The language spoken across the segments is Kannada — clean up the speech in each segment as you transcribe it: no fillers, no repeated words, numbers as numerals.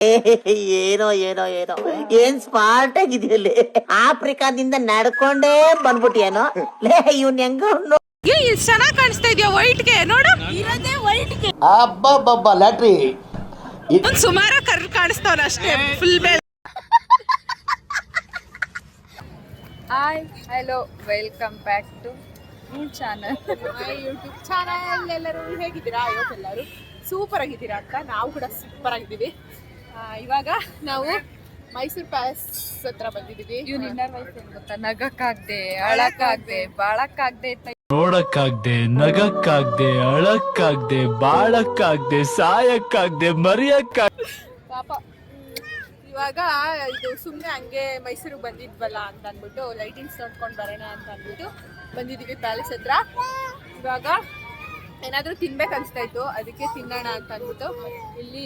ಏನೋ ಏನೋ ಏನೋ ಏನ್ ಸ್ಮಾರ್ಟ್ ಆಗಿದೆಯಲ್ಲಿ ಆಫ್ರಿಕಾದಿಂದ ನಡ್ಕೊಂಡೇ ಬಂದ್ಬಿಟ್ಟಿಯೇನೋ ಲೇ ಇವ್ನ್ ಹೆಂಗ ಚೆನ್ನಾಗಿ ಕಾಣಿಸ್ತಾ ಇದೆಯಾ ವೈಟ್ಗೆ ನೋಡು ಇರೋದೇ ವೈಟ್ಗೆ ಅಬ್ಬಬ್ಬಬ್ಬ ಲ್ಯಾಟ್ರಿ ಒಂದ್ ಸುಮಾರು ಕರ್ ಕಾಣಿಸ್ತಾವನ ಅಷ್ಟೇ ಫುಲ್ ಬೇಳೆ. Hi hello welcome back to channel YouTube channel. ಎಲ್ಲರೂ ಹೇಗಿದ್ದೀರಾ? ಎಲ್ಲರೂ ಸೂಪರ್ ಆಗಿದ್ದೀರಾ ಅಂತ ನಾವು ಕೂಡ ಸೂಪರ್ ಆಗಿದ್ದೀವಿ. ಇವಾಗ ನಾವು ಮೈಸೂರು ಪ್ಯಾಲೇಸ್ ಹತ್ರ ಬಂದಿದ್ದೀವಿ. ಇವ್ನ ಇನ್ನರ್ ವಯಸ್ಸು ಏನ್ ಗೊತ್ತಾ? ನಗಕ್ಕಾಗ್ದೆ ಅಳಕ್ಕಾಗ್ದೆ ಬಾಳಕ್ಕಾಗ್ದೆ ನೋಡಕ್ಕಾಗ್ದೆ ನಗಕ್ಕಾಗ್ದೆ ಅಳಕ್ಕಾಗ್ದೆ ಬಾಳಕ್ಕಾಗ್ದೆ ಸಾಯಕ್ಕಾಗ್ದೆ ಮರಿಯಕ್ಕಾಗ್ದೆ. ಪಾಪ ಇವಾಗ ಇದು ಸುಮ್ಮನೆ ಹಂಗೆ ಮೈಸೂರಿಗೆ ಬಂದಿದ್ವಲ್ಲ ಅಂತ ಅಂದ್ಬಿಟ್ಟು ಲೈಟಿಂಗ್ಸ್ ನೋಡ್ಕೊಂಡು ಬರೋಣ ಅಂತ ಅಂದ್ಬಿಟ್ಟು ಬಂದಿದ್ದೀವಿ ಪ್ಯಾಲೇಸ್ ಹತ್ರ. ಇವಾಗ ಏನಾದರೂ ತಿನ್ಬೇಕು ಅನಿಸ್ತಾ ಇತ್ತು, ಅದಕ್ಕೆ ತಿನ್ನೋಣ ಅಂತ ಅಂದ್ಬಿಟ್ಟು ಇಲ್ಲಿ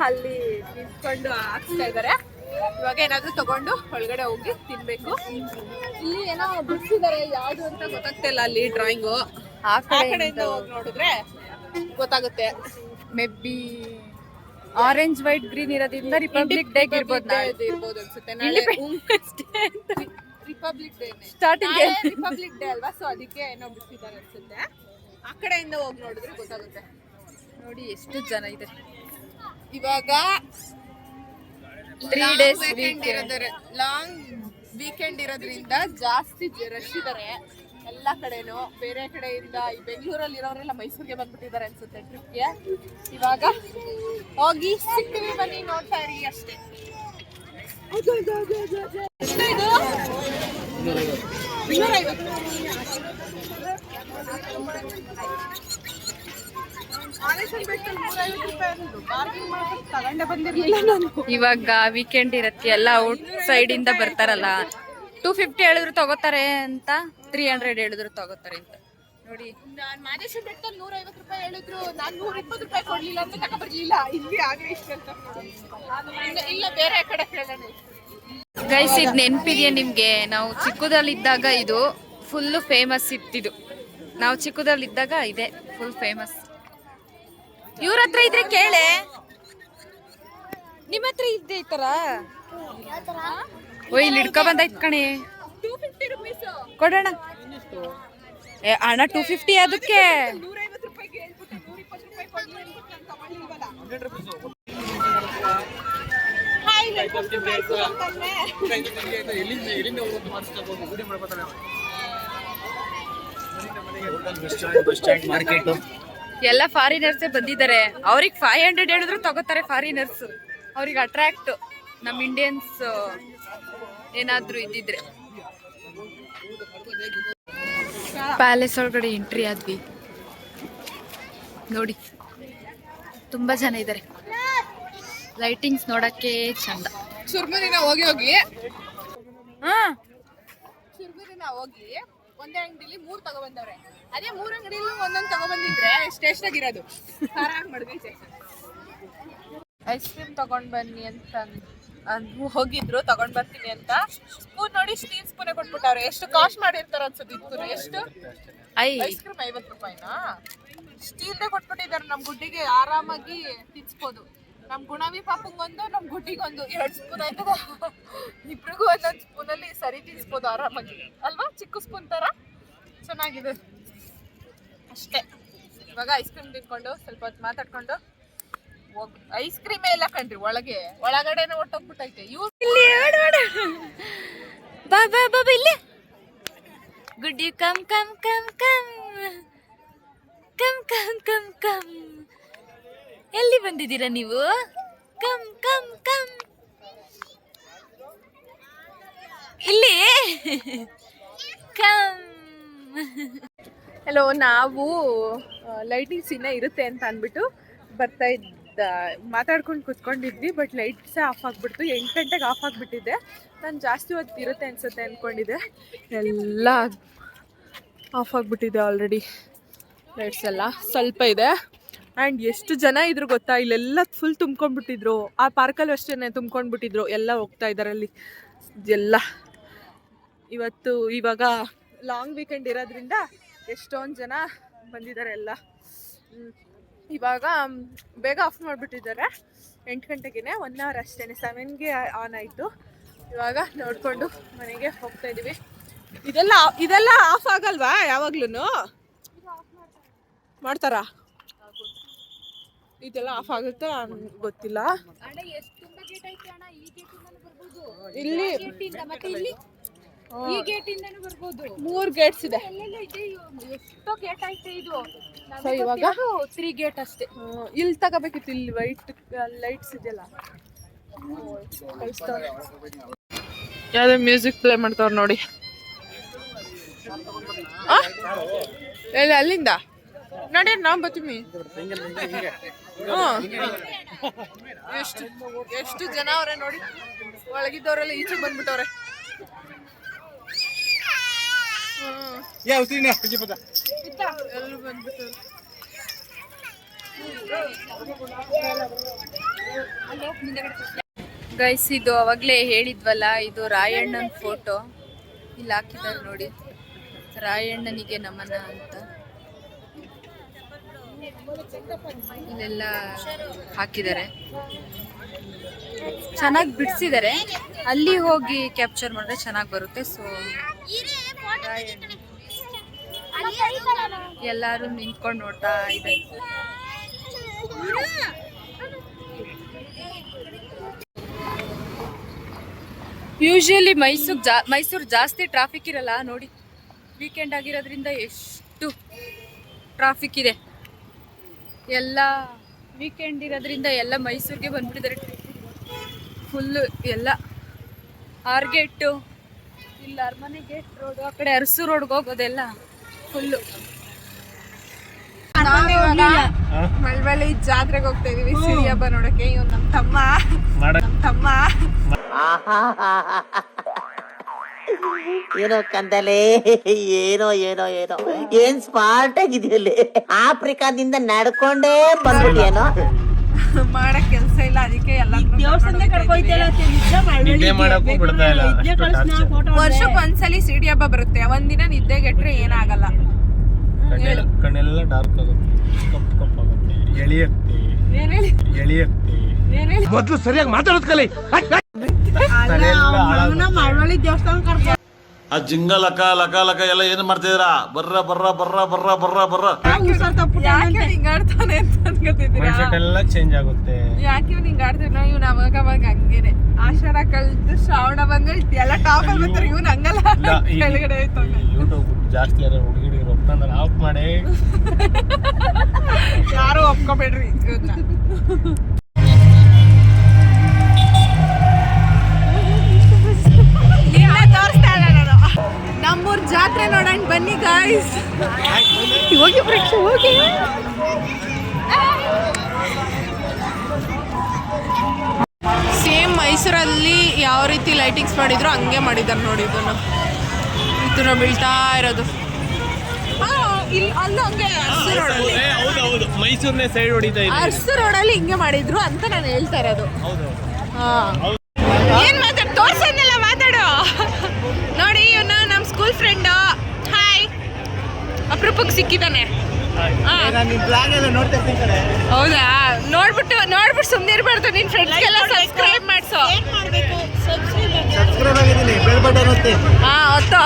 ಅಲ್ಲಿ ನಿಂತ್ಕೊಂಡು ಹಾಕ್ಸ್ತಾ ಇದ್ದಾರೆ. ಇವಾಗ ಏನಾದರೂ ತಗೊಂಡು ಒಳಗಡೆ ಹೋಗಿ ತಿನ್ಬೇಕು. ಇಲ್ಲಿ ಏನೋ ಬಿಡಿಸಿದ್ದಾರೆ, ಯಾವುದು ಅಂತ ಗೊತ್ತಾಗ್ತಾ ಇಲ್ಲ. ಅಲ್ಲಿ ಡ್ರಾಯಿಂಗು ಆ ಕಡೆಯಿಂದ ಹೋಗಿ ನೋಡಿದ್ರೆ ಗೊತ್ತಾಗುತ್ತೆ. May be orange white green ಇರೋದ್ರಿಂದ ರಿಪಬ್ಲಿಕ್ ಡೇ ಇರ್ಬೋದು ಅನ್ಸುತ್ತೆ. Republic day starting republic day ಅಲ್ವಾ, ಸೊ ಅದಕ್ಕೆ ಏನೋ ಬಿಟ್ಟಿದ್ದಾರೆ ಅನ್ಸುತ್ತೆ. ಆ ಕಡೆಯಿಂದ ಹೋಗಿ ನೋಡಿದ್ರೆ ಗೊತ್ತಾಗುತ್ತೆ. ನೋಡಿ ಎಷ್ಟು ಜನ ಇದೆ. ಇವಾಗ 3 days ಲಾಂಗ್ ವೀಕೆಂಡ್ ಇರೋದ್ರಿಂದ ಜಾಸ್ತಿ ರಶ್ ಇದ್ದಾರೆ ಎಲ್ಲ ಕಡೆನೂ. ಬೇರೆ ಕಡೆಯಿಂದ ಈ ಬೆಂಗಳೂರಲ್ಲಿ ಇರೋರೆಲ್ಲ ಮೈಸೂರಿಗೆ ಬಂದ್ಬಿಟ್ಟಿದ್ದಾರೆ ಅನ್ಸುತ್ತೆ ಟ್ರಿಪ್ಗೆ. ಇವಾಗ ಹೋಗಿ ಸಿಗ್ತೀವಿ, ಬನ್ನಿ ನೋಡ್ತಾ ಇರಿ ಅಷ್ಟೇ. ಎಷ್ಟು ಇದು? 250. ಇವಾಗ ವೀಕೆಂಡ್ ಇರತ್ತೆ, ಎಲ್ಲ ಔಟ್ ಸೈಡ್ ಇಂದ ಬರ್ತಾರಲ್ಲ. 250 ಹೇಳಿದ್ರು ತಗೋತಾರೆ ಅಂತ, 300 ಹೇಳಿದ್ರು ತಗೋತಾರೆ ಅಂತ. ನೋಡಿ ನಾನು ಮಾದೇಶ್ವರ ಬೆಟ್ಟದಲ್ಲಿ 150 ರೂಪಾಯಿ ಹೇಳಿದ್ರು, ನಾನು 120 ರೂಪಾಯಿ ಕೊಡ್ಲಿಲ್ಲ ಅಂತ ತಗೊಬರ್ಲಿಲ್ಲ. ಇಲ್ಲಿ ಆಗಲೇ ಇಷ್ಟು ಅಂತ ಇಲ್ಲ ಬೇರೆ ಕಡೆ ಕೇಳೋಣ. ಗೈಸ್ ಇದು ನೆನಪಿದೆಯಾ ನಿಮ್ಗೆ? ನಾವು ಚಿಕ್ಕದಲ್ಲಿದ್ದಾಗ ಇದು ಫುಲ್ ಫೇಮಸ್ ಇತ್ತಿದು. ನಾವು ಚಿಕ್ಕದಲ್ಲಿದ್ದಾಗ ಇದೆ ಫುಲ್ ಫೇಮಸ್. ಇವ್ರ ಹತ್ರ ಇದ್ರೆ ಕೇಳೆ, ನಿಮ್ಮ ಹತ್ರ ಇದ್ದೆ ಈ ತರ. ಓ ಇಲ್ಲಿ ಹಿಡ್ಕೊ ಬಂದೈತ್ ಕಣೆ. 250 ರೂಪೀಸ್ ಕೊಡೋಣ. ಅಣ್ಣ 250 ಅದಕ್ಕೆ. 150 ರೂಪಾಯಿಗೆ ಹೇಳ್ಬಿಟ್ಟು 120 ರೂಪಾಯಿ ಕೊಡ್ಲಿ ಅಂದ್ಬಿಟ್ಟು ನಾನು ತಗೊಳ್ಳಿಲ್ವಲ್ಲ. ಎಲ್ಲ ಫಾರಿನರ್ಸೇ ಬಂದಿದ್ದಾರೆ. ಅವ್ರಿಗೆ 500 ಹೇಳಿದ್ರು ತಗೋತಾರೆ ಫಾರಿನರ್ಸ್. ಅವ್ರಿಗೆ ಅಟ್ರಾಕ್ಟ್ ನಮ್ಮ ಇಂಡಿಯನ್ಸ್ ಏನಾದ್ರು ಇದ್ದಿದ್ರೆ. ಪ್ಯಾಲೇಸ್ ಒಳಗಡೆ ಎಂಟ್ರಿ ಆದ್ವಿ. ನೋಡಿ ತುಂಬಾ ಜನ ಇದ್ದಾರೆ. ಲೈಟಿಂಗ್ಸ್ ನೋಡಕ್ಕೆ ಚಂದ. ಶುರ್ಮುರಿನ ಹೋಗಿ ಹಾ ಶುರ್ಮುರಿನ ಹೋಗಿ ಒಂದೇ ಅಂಗಡಿಲಿ 3 ತಗೊಬಂದವ್ರೆ. ಅದೇ 3 ಅಂಗಡಿಲಿ ಒಂದೊಂದು ತಗೊಬಂದಿದ್ರೆ ಎಷ್ಟಾಗಿರೋದು. ಆರಾಮ್ ಮಡ್ಗೈತೆ. ಐಸ್ ಕ್ರೀಮ್ ತಗೊಂಡ್ ಬನ್ನಿ ಅಂತ ಹೋಗಿದ್ರು, ತಗೊಂಡ್ ಬರ್ತೀನಿ ಅಂತ. ಸ್ಪೂನ್ ನೋಡಿ, ಸ್ಟೀಲ್ ಸ್ಪೂನೇ ಕೊಟ್ಬಿಟ್ಟವ್ರೆ. ಎಷ್ಟು ಕಾಸ್ಟ್ ಮಾಡಿರ್ತಾರ ಅನ್ಸುತ್ತೆ ಇತ್ತು. ಎಷ್ಟು ಐಸ್ ಕ್ರೀಮ್ 50 ರೂಪಾಯಿನಾ? ಸ್ಟೀಲ್ದೇ ಕೊಟ್ಬಿಟ್ಟಿದ್ದಾರೆ. ನಮ್ ಗುಡ್ಡಿಗೆ ಆರಾಮಾಗಿ ತಿನ್ಸ್ಬೋದು. ನಮ್ ಗುಣವಿ ಪಾಪಂಗೊಂದು, ನಮ್ ಗುಡ್ಡಿಗೊಂದು 2 ಸ್ಪೂನ್ ಆಯ್ತದ. ಇಬ್ರಿಗೂ ಒಂದೊಂದು ಸ್ಪೂನಲ್ಲಿ ಸರಿ ತಿನ್ಸ್ಬೋದು ಆರಾಮಾಗಿ ಅಲ್ವಾ? ಚಿಕ್ಕ ಸ್ಪೂನ್ ತರ ಚೆನ್ನಾಗಿದೆ ಅಷ್ಟೇ. ಇವಾಗ ಐಸ್ ಕ್ರೀಮ್ ತಿನ್ಕೊಂಡು ಸ್ವಲ್ಪ ಹೊತ್ತು ಮಾತಾಡ್ಕೊಂಡು ಹೋಗಿ. ಐಸ್ ಕ್ರೀಮೇ ಇಲ್ಲ ಕಣ್ರಿ ಒಳಗಡೆನೆ ಹೊಟ್ಟೋಗ್ಬಿಟ್ಟೈತೆ. ಬಾ ಬಾ ಬಾ ಇಲ್ಲಿ ಗುಡ್ಡಿ come come come come come come come come. ಎಲ್ಲಿ ಬಂದಿದ್ದೀರಾ ನೀವು? ಕಮ್ ಕಮ್ ಕಮ್ ಇಲ್ಲಿ ಕಮ್. ಹಲೋ, ನಾವು ಲೈಟಿಂಗ್ಸ್ ಇನ್ನೂ ಇರುತ್ತೆ ಅಂತ ಅಂದ್ಬಿಟ್ಟು ಬರ್ತಾ ಮಾತಾಡ್ಕೊಂಡು ಕುತ್ಕೊಂಡಿದ್ವಿ. ಬಟ್ ಲೈಟ್ಸೇ ಆಫ್ ಆಗಿಬಿಡ್ತು. 8 ಗಂಟೆಗೆ ಆಫ್ ಆಗಿಬಿಟ್ಟಿದೆ. ನಾನು ಜಾಸ್ತಿ ಹೊತ್ತು ಇರುತ್ತೆ ಅನಿಸುತ್ತೆ ಅಂದ್ಕೊಂಡಿದ್ದೆ. ಎಲ್ಲ ಆಫ್ ಆಗಿಬಿಟ್ಟಿದೆ ಆಲ್ರೆಡಿ. ಲೈಟ್ಸ್ ಎಲ್ಲ ಸ್ವಲ್ಪ ಇದೆ. ಆ್ಯಂಡ್ ಎಷ್ಟು ಜನ ಇದ್ರು ಗೊತ್ತಾ? ಇಲ್ಲೆಲ್ಲ ಫುಲ್ ತುಂಬ್ಕೊಂಡ್ಬಿಟ್ಟಿದ್ರು. ಆ ಪಾರ್ಕಲ್ಲೂ ಅಷ್ಟೇ ತುಂಬ್ಕೊಂಡ್ಬಿಟ್ಟಿದ್ರು. ಎಲ್ಲ ಹೋಗ್ತಾ ಇದ್ದಾರೆ ಅಲ್ಲಿ ಎಲ್ಲ. ಇವಾಗ ಲಾಂಗ್ ವೀಕೆಂಡ್ ಇರೋದ್ರಿಂದ ಎಷ್ಟೊಂದು ಜನ ಬಂದಿದ್ದಾರೆ ಎಲ್ಲ. ಇವಾಗ ಬೇಗ ಆಫ್ ಮಾಡಿಬಿಟ್ಟಿದ್ದಾರೆ. 8 ಗಂಟೆಗೆ 1 ಅವರ್ ಅಷ್ಟೇ. 7ಗೆ ಆನ್ ಆಯಿತು. ಇವಾಗ ನೋಡಿಕೊಂಡು ಮನೆಗೆ ಹೋಗ್ತಾ ಇದ್ದೀವಿ. ಇದೆಲ್ಲ ಆಫ್ ಆಗಲ್ವಾ ಯಾವಾಗ್ಲೂ? ಮಾಡ್ತಾರಾ? ಇದೆಲ್ಲ ಆಫ್ ಆಗುತ್ತಾ ಗೊತ್ತಿಲ್ಲ. ಇಲ್ಲಿ 3 ಗೇಟ್ಸ್ ಇದೆ. ಸೊ ಇವಾಗ 3 ಗೇಟ್ ಅಷ್ಟೇ. ಇಲ್ಲಿ ತಗೋಬೇಕಿತ್ತು. ಇಲ್ಲಿ ವೈಟ್ ಲೈಟ್ಸ್ ಇದೆಯಲ್ಲ, ಯಾವ್ದು ಮ್ಯೂಸಿಕ್ ಪ್ಲೇ ಮಾಡ್ತಾವ್ರು ನೋಡಿ. ಅಲ್ಲಿಂದ ನೋಡಿ, ನಾವು ಬರ್ತೀವಿ. ಎಷ್ಟು ಜನ ಅವ್ರೆ ನೋಡಿ. ಒಳಗಿದ್ದವರೆಲ್ಲ ಈಚೆ ಬಂದ್ಬಿಟ್ಟವ್ರೆ. ಎಲ್ಲರೂ ಬಂದ್ಬಿಟ್ಟವ್ರೆ. ಗೈಸ್, ಇದು ಅವಾಗಲೇ ಹೇಳಿದ್ವಲ್ಲ, ಇದು ರಾಯಣ್ಣನ ಫೋಟೋ ಇಲ್ಲಿ ಹಾಕಿದ್ದಾರೆ ನೋಡಿ. ರಾಯಣ್ಣನಿಗೆ ನಮನ ಅಂತ ಇಲ್ಲೆಲ್ಲ ಹಾಕಿದ್ದಾರೆ. ಚೆನ್ನಾಗಿ ಬಿಡಿಸಿದ್ದಾರೆ. ಅಲ್ಲಿ ಹೋಗಿ ಕ್ಯಾಪ್ಚರ್ ಮಾಡಿದ್ರೆ ಚೆನ್ನಾಗಿ ಬರುತ್ತೆ. ಸೊ ಎಲ್ಲರೂ ನಿಂತ್ಕೊಂಡು ನೋಡ್ತಾ ಇದೆ. ಯೂಶಲಿ ಮೈಸೂರು ಜಾಸ್ತಿ ಟ್ರಾಫಿಕ್ ಇರಲ್ಲ ನೋಡಿ. ವೀಕೆಂಡ್ ಆಗಿರೋದ್ರಿಂದ ಎಷ್ಟು ಟ್ರಾಫಿಕ್ ಇದೆ. ಎಲ್ಲ ವೀಕೆಂಡ್ ಇರೋದ್ರಿಂದ ಎಲ್ಲ ಮೈಸೂರಿಗೆ ಬಂದ್ಬಿಟ್ಟಿದ್ದಾರೆ. ಫುಲ್ಲು ಎಲ್ಲ ಆರ್ಗೇಟು, ಇಲ್ಲ ಅರಮನೆ ಗೇಟ್ ರೋಡು, ಆ ಕಡೆ ಅರಸು ರೋಡ್ಗೆ ಹೋಗೋದೆಲ್ಲ ಫುಲ್ಲು. ಮಳವಳ್ಳಿ ಜಾತ್ರೆಗೆ ಹೋಗ್ತಾ ಇದೀವಿ ಸಿರಿ ಹಬ್ಬ ನೋಡಕ್ಕೆ. ಇವ್ ನಮ್ ತಮ್ಮ ಏನೋ ಕಂದಲೆ, ಏನೋ ಏನೋ ಏನೋ ಏನ್ ಸ್ಮಾರ್ಟ್ ಆಗಿದೆಯಲ್ಲಿ. ಆಫ್ರಿಕಾದಿಂದ ನಡ್ಕೊಂಡೇ ಬಂದ್ಬಿಟ್ಟಿಯೇನೋ. ಮಾಡಕ್ ಕೆಲ್ಸ ಇಲ್ಲ, ಅದಕ್ಕೆ ಎಲ್ಲ ವರ್ಷಕ್ಕೆ ಒಂದ್ಸಲಿ ಸಿಡಿ ಹಬ್ಬ ಬರುತ್ತೆ. ಒಂದಿನ ನಿದ್ದೆಗೆಟ್ರೆ ಏನಾಗಲ್ಲ. ಕಣ್ಣೆಲ್ಲ ಡಾರ್ಕ್ ಆಗುತ್ತೆ, ಕಪ್ಪು ಕಪ್ಪಾಗುತ್ತೆ, ಎಳಿಯತ್ತೆ. ಮೊದ್ಲು ಸರಿಯಾಗಿ ಮಾತಾಡೋದ್ ಕಲಿ. ಮಳವಳ್ಳಿ ದೇವಸ್ಥಾನ ಕರ್ಕೊಂಡು ಆ ಜಿಂಗ ಲಕ ಲಕ ಲಕ ಎಲ್ಲ ಏನ್ ಮಾಡ್ತಿದ್ದೀರಾ? ಬರ್ರ ಬರ್ರ ಬರ್ರ ಬರ್ರ ಬರ್ರ ಬರ್ರ. ಯಾಕೆ ಹಿಂಗಾಡ್ತಾನೆ ಅಂತ ಅನ್ಕೋತಿದ್ದೀರಾ? ಮೈಂಡ್ಸೆಟ್ ಎಲ್ಲ ಚೇಂಜ್ ಆಗುತ್ತೆ. ಯಾಕೆ ಇವ್ನು ಹಿಂಗಾಡ್ತೀವಿ? ಇವ್ನು ಅವಾಗ ಹಂಗೇನೆ. ಆಷಾಢ ಕಲ್ತು ಶ್ರಾವಣ ಬಂದ್ರೆ ಎಲ್ಲ ಟಾಪ್ ಅಲ್ಲಿ ಬರ್ತಾರೆ. ಇವ್ನು ಹಂಗಲ್ಲ, ಕೆಳಗಡೆ ಯೂಟ್ಯೂಬ್ ಜಾಸ್ತಿ ಯಾರು ಹುಡುಗಿಡಿಗೆ ಒಪ್ಕೊಂಡ್ರೆ ಆಫ್ ಮಾಡಿ. ಯಾರು ಒಪ್ಕೋಬೇಡ್ರಿ ಇವ್ರನ್ನ. ನಮ್ಮೂರ್ ಜಾತ್ರೆ ನೋಡೋಣ ಬನ್ನಿ ಗಾಯ್ಸ್. ಹೋಗಿ ಪ್ರೇಕ್ಷೆ ಹೋಗಿ. ಸೇಮ್ ಮೈಸೂರಲ್ಲಿ ಯಾವ ರೀತಿ ಲೈಟಿಂಗ್ಸ್ ಮಾಡಿದ್ರು ಹಂಗೆ ಮಾಡಿದ್ದಾರೆ ನೋಡಿ. ಇದನ್ನ ಬೀಳ್ತಾ ಇರೋದು ಅಲ್ಲ, ಹಂಗೆ ಅರಸು ರೋಡಲ್ಲಿ. ಹೌದು, ಮೈಸೂರಿನ ಸೈಡ್ ಹೊಡಿತಾ ಇದೆ. ಅರಸು ರೋಡಲ್ಲಿ ಹಿಂಗೆ ಮಾಡಿದ್ರು ಅಂತ ನಾನು ಹೇಳ್ತಾ ಇರೋದು. ಏನ್ ಮಾತಾಡ್ ತೋರ್ಸನ್ನೆಲ್ಲ ಮಾತಾಡು ನೋಡಿ. ಇವನು ನಮ್ಮ ಸ್ಕೂಲ್ ಫ್ರೆಂಡು. ಹಾಯ್, ಅಪರೂಪಕ್ಕೆ ಸಿಕ್ಕಿದ್ದಾನೆ. ಹೌದಾ? ನೋಡ್ಬಿಟ್ಟು ಸುಮ್ಮನೆ ಇರ್ಬಾರ್ದು. ನಿನ್ ಫ್ರೆಂಡ್ಸ್ಗೆಲ್ಲ ಸಬ್ಸ್ಕ್ರೈಬ್ ಮಾಡ್ಸೋ. ಹಾ, ಹೊತ್ತು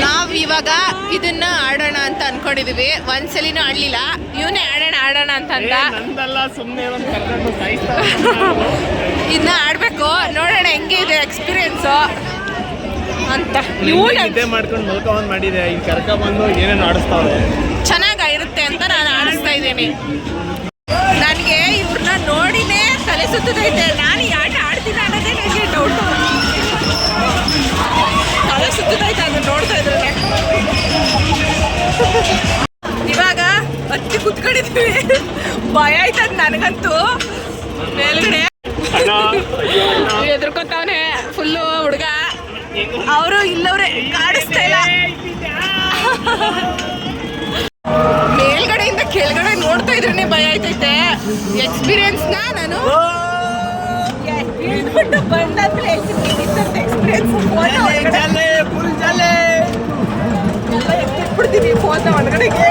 ನಾವ್ ಇವಾಗ ಇದನ್ನ ಆಡೋಣ ಅಂತ ಅನ್ಕೊಂಡಿದೀವಿ. ಒಂದ್ಸಲಿನೂ ಆಡ್ಲಿಲ್ಲ. ಇವನೇ ಆಡೋಣ ಅಂತ ಅಂದ. ಇದನ್ನ ಆಡ್ಬೇಕು, ನೋಡೋಣ ಹೆಂಗೆ ಇದೆ ಎಕ್ಸ್ಪೀರಿಯನ್ಸ್ ಅಂತ. ಮಾಡ್ಕೊಂಡು ಮಲ್ಕೊಂಡ್ ಮಾಡಿದೆ. ಈಗ ಕರ್ಕ ಬಂದು ಏನೇನು ಆಡಿಸ್ತಾವ್ರೆ, ಚೆನ್ನಾಗಿರುತ್ತೆ ಅಂತ ನಾನು ಆಡಿಸ್ತಾ ಇದ್ದೀನಿ. ನನಗೆ ಇವ್ರನ್ನ ನೋಡಿನೇ ತಲೆ ಸುತ್ತದೈತೆ. ನಾನು ಈ ಆಟ ಆಡ್ತೀನಿ ಅನ್ನೋದೇ ನನಗೆ ಡೌಟು. ತಲೆ ಸುತ್ತದೈತೆ ಅದನ್ನ ನೋಡ್ತಾ ಇದ್ರೆ. ಇವಾಗ ಹತ್ತಿ ಕುತ್ಕೊಂಡಿದ್ವಿ. ಭಯ ಆಯ್ತದ ನನಗಂತೂ. ಮೇಲ್ಗಡೆ ಎದ್ರಕೊತಾವನೆ ಫುಲ್ಲು ಹುಡುಗ. ಅವರು ಇಲ್ಲವ್ರೆ, ಕಾಣಿಸ್ತಾ ಇಲ್ಲ. ಮೇಲ್ಗಡೆಯಿಂದ ಕೆಳಗಡೆ ನೋಡ್ತಾ ಇದ್ರೆ ಭಯ ಆಯ್ತೈತೆ. ಎಕ್ಸ್ಪೀರಿಯನ್ಸ್ನ ನಾನು ಬಂದಾದ್ಮೇಲೆ ಎಕ್ಸ್ಪೀರಿಯನ್ಸ್ ಬಿಡ್ತೀನಿ ಫೋನ್ ಒಳಗಡೆಗೆ.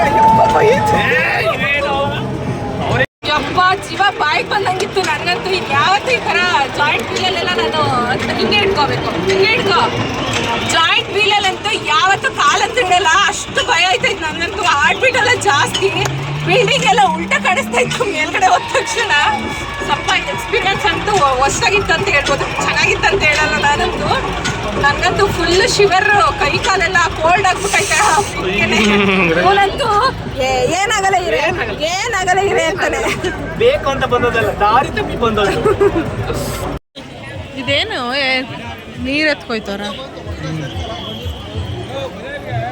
ಅಪ್ಪ ಜೀವ ಬಾಯಿಗೆ ಬಂದಂಗಿತ್ತು ನನಗಂತೂ. ಈಗ ಯಾವತ್ತೂ ಈ ಥರ ಜಾಯಿಂಟ್ ವೀಲಲ್ಲೆಲ್ಲ ನಾನು ಹಿಂಗೆ ಇಟ್ಕೋಬೇಕು, ಹಿಂಗೆ ಇಟ್ಕೋ. ಜಾಯಿಂಟ್ ವೀಲಲ್ಲಂತೂ ಯಾವತ್ತೂ ಕಾಲಂತೂ ಇಡಲ್ಲ, ಅಷ್ಟು ಭಯ ಆಯ್ತಾಯ್ತು ನನಗಂತೂ. ಹಾರ್ಟ್ ಬೀಟ್ ಎಲ್ಲ ಜಾಸ್ತಿ, ಬಿಲ್ಡಿಂಗ್ ಎಲ್ಲ ಉಲ್ಟಾ ಕಾಣಿಸ್ತಾ ಇತ್ತು ಮೇಲ್ಗಡೆ ಹೋದ ತಕ್ಷಣ. ಸ್ವಲ್ಪ ಎಕ್ಸ್ಪೀರಿಯನ್ಸ್ ಅಂತೂ ಹೊಸದಾಗಿತ್ತು ಅಂತ ಹೇಳ್ಬೋದು, ಚೆನ್ನಾಗಿತ್ತು ಅಂತ ಹೇಳಲ್ಲ ನಾನಂತೂ. ನನಗಂತೂ ಫುಲ್ ಶಿವರ್, ಕೈ ಕಾಲೆಲ್ಲ ಕೋಲ್ಡ್ ಆಗ್ಬಿಟ್ಟೈತೆ. ಅವನಂತೂ ಏನಾಗಲ್ಲ ಇರೇ, ಏನಾಗಲ್ಲ ಇರೇ ಅಂತಾನೆ. ಬೇಕು ಅಂತ ಬಂದದಲ್ಲ, ದಾರಿ ತಪ್ಪಿ ಬಂದದ್ದು. ಇದೇನು ನೀರು ಎತ್ಕೊಯ್ತಾರ,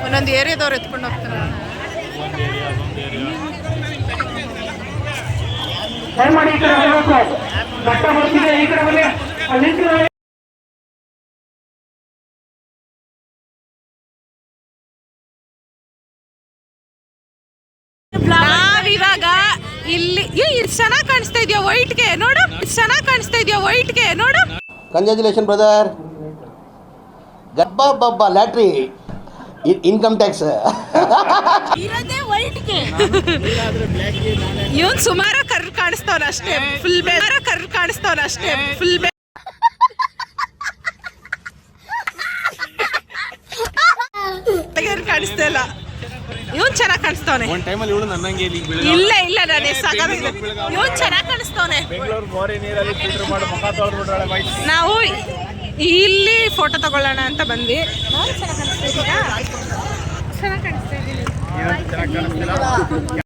ಒಂದೊಂದು ಏರಿಯಾದವ್ರು ಎತ್ಕೊಂಡು ಹೋಗ್ತಾರ. ದಯಮಾಡಿ ಈ ಕಡೆ ಬರಬೇಕು. ಘಟ್ಟ ಬರ್ತಿದೆ, ಈ ಕಡೆ ಬನ್ನಿ. ಅಲ್ಲಿ ನಾವಿವಾಗ ಇಲ್ಲಿ ಚೆನ್ನಾಗಿ ಕಾಣಿಸ್ತಾ ಇದೆಯಾ ವೈಟ್ಗೆ ನೋಡು, ಚೆನ್ನಾಗಿ ಕಾಣಿಸ್ತಾ ಇದೆಯಾ ವೈಟ್ಗೆ ನೋಡು. Congratulation brother. ಗಬ್ಬ ಲ್ಯಾಟ್ರಿ ಇನ್ಕಮ್ ಟ್ಯಾಕ್ಸ್ ಇರೋದೇ ವೈಟ್ಗೆ. ಇವನ್ ಸುಮಾರು ಕರ್ರ್ ಕಾಣಿಸ್ತವನ ಅಷ್ಟೇ, ಫುಲ್ ಕರ್ರ್ ಕಾಣಿಸ್ತವನ ಅಷ್ಟೇ, ಫುಲ್ ಕಾಣಿಸ್ತಾ ಇಲ್ಲ. ಇವನ್ ಚೆನ್ನಾಗಿ ಕಾಣಿಸ್ತವನೆ. ಒಂದ್ ಟೈಮಲ್ಲಿ ಇವಳು ನನ್ನಂಗೆ ಇಲ್ಲ ಇಲ್ಲ ನಾನೇ ಸಾಕಾಗಿದೆ. ಇವನ್ ಚೆನ್ನಾಗಿ ಕಾಣಿಸ್ತವನೆ. ಬೆಂಗಳೂರು ಬೋರಿ ನೀರಲ್ಲಿ ಫಿಲ್ಟರ್ ಮಾಡಿ ಮುಖ ತೊಳೆದ್ಬಿಟ್ರೆ ನಾವು ಇಲ್ಲಿ ಫೋಟೋ ತಗೊಳ್ಳೋಣ ಅಂತ ಬಂದ್ವಿ. ಚೆನ್ನಾಗಿ ಕಾಣಿಸ್ತಾ ಇದ್ದೀರಾ? ಚೆನ್ನಾಗಿ ಕಾಣಿಸ್ತಾ ಇದ್ದೀನಿ.